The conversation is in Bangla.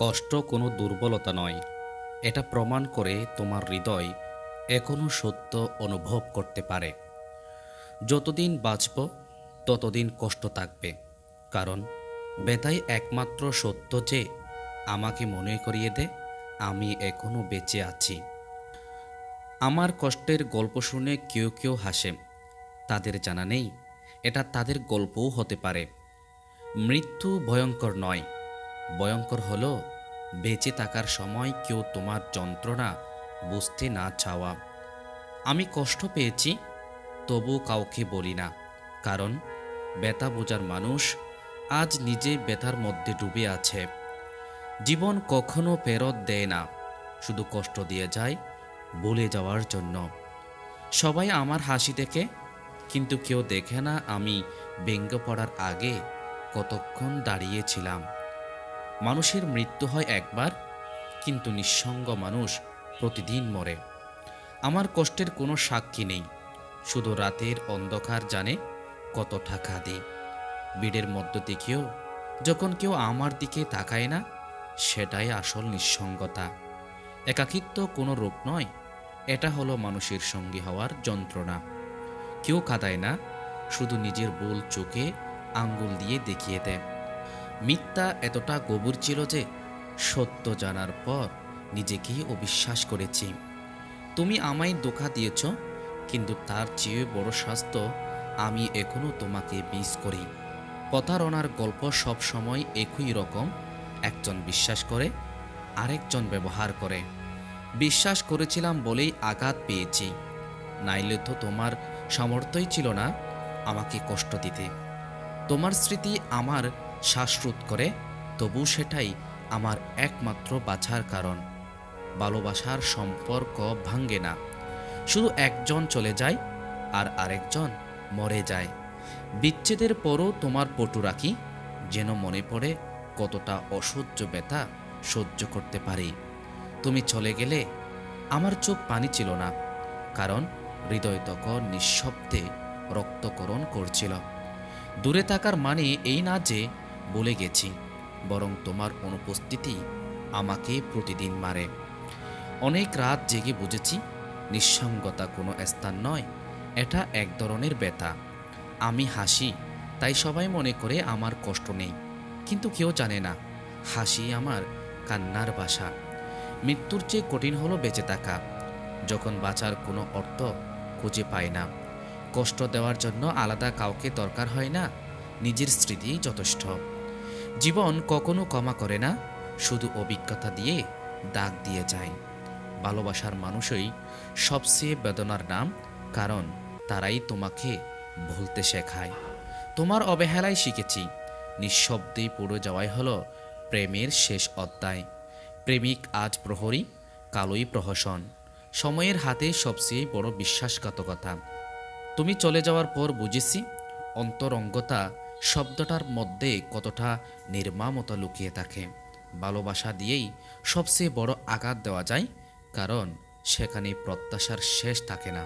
কষ্ট কোনো দুর্বলতা নয়। এটা প্রমাণ করে তোমার হৃদয় এখনো সত্য অনুভব করতে পারে। যতদিন বাঁচব ততদিন কষ্ট থাকবে, কারণ ব্যথাই একমাত্র সত্য যে আমাকে মনে করিয়ে দেয় আমি এখনো বেঁচে আছি। আমার কষ্টের গল্প শুনে কেউ কেউ হাসে, তাদের জানা নেই এটা তাদের গল্পও হতে পারে। মৃত্যু ভয়ঙ্কর নয়, ভয়ঙ্কর হলো বেঁচে থাকার সময় কেউ তোমার যন্ত্রণা বুঝতে না চাওয়া। আমি কষ্ট পেয়েছি, তবু কাউকে বলি না, কারণ ব্যথা বোঝার মানুষ আজ নিজে ব্যথার মধ্যে ডুবে আছে। জীবন কখনো ফেরত দেয় না, শুধু কষ্ট দিয়ে যায় ভুলে যাওয়ার জন্য। সবাই আমার হাসি দেখে, কিন্তু কেউ দেখে না আমি ভেঙে পড়ার আগে কতক্ষণ দাঁড়িয়েছিলাম। মানুষের মৃত্যু হয় একবার, কিন্তু নিঃসঙ্গ মানুষ প্রতিদিন মরে। আমার কষ্টের কোনো সাক্ষী নেই, শুধু রাতের অন্ধকার জানে কতটা কাঁদে। ভিড়ের মধ্য থেকেও যখন কেউ আমার দিকে তাকায় না, সেটাই আসল নিঃসঙ্গতা। একাকিত্ব কোনো রোগ নয়, এটা হলো মানুষের সঙ্গী হওয়ার যন্ত্রণা। কেউ কাঁদায় না, শুধু নিজের ভুল চোখে আঙ্গুল দিয়ে দেখিয়ে দেয়। মিথ্যা এতটা গভীর ছিল যে সত্য জানার পর নিজেকেই অবিশ্বাস করেছি। তুমি আমায় ধোঁকা দিয়েছ, কিন্তু তার চেয়ে বড় শাস্তি আমি এখনো তোমাকে মিস করি। প্রতারণার গল্প সব সময় একই রকম, একজন বিশ্বাস করে আরেকজন ব্যবহার করে। বিশ্বাস করেছিলাম বলেই আঘাত পেয়েছি, নাইলে তো তোমার সামর্থ্যই ছিল না আমাকে কষ্ট দিতে। তোমার স্মৃতি আমার শ্বাসরোধ করে, তবু সেটাই আমার একমাত্র বাঁচার কারণ। ভালোবাসার সম্পর্ক ভাঙ্গে না, শুধু একজন চলে যায় আর আরেকজন মরে যায়। বিচ্ছেদের পরও তোমার পটু রাখি, যেন মনে পড়ে কতটা অসহ্য ব্যথা সহ্য করতে পারি। তুমি চলে গেলে আমার চোখ পানি ছিল না, কারণ হৃদয় তখন নিঃশব্দে রক্তকরণ করছিল। দূরে থাকার মানে এই না যে বলে গেছি, বরং তোমার অনুপস্থিতি আমাকে প্রতিদিন মারে। অনেক রাত জেগে বুঝেছি নিঃসঙ্গতা কোনো স্থান নয়, এটা এক ধরনের ব্যথা। আমি হাসি, তাই সবাই মনে করে আমার কষ্ট নেই, কিন্তু কেউ জানে না হাসি আমার কান্নার ভাষা। মৃত্যুর চেয়ে কঠিন হলো বেঁচে থাকা, যখন বাঁচার কোনো অর্থ খুঁজে পায় না। কষ্ট দেওয়ার জন্য আলাদা কাউকে দরকার হয় না, নিজের স্মৃতি যথেষ্ট। জীবন কখনো ক্ষমা করে না, শুধু অভিজ্ঞতা দিয়ে দাগ দিয়ে যায়। ভালোবাসার মানুষই সবচেয়ে বেদনার নাম, কারণ তারাই তোমাকে ভুলতে শেখায়। তোমার অবহেলায় শিখেছি নিঃশব্দেই পড়ে যাওয়াই হলো প্রেমের শেষ অধ্যায়। প্রেমিক আজ প্রহরী, কালোই প্রহসন। সময়ের হাতে সবচেয়ে বড় বিশ্বাসঘাতকতা। তুমি চলে যাওয়ার পর বুঝেছি অন্তরঙ্গতা শব্দটার মধ্যে কতটা নির্মমতা লুকিয়ে থাকে। ভালোবাসা দিয়েই সবচেয়ে বড় আঘাত দেওয়া যায়, কারণ সেখানে প্রত্যাশার শেষ থাকে না।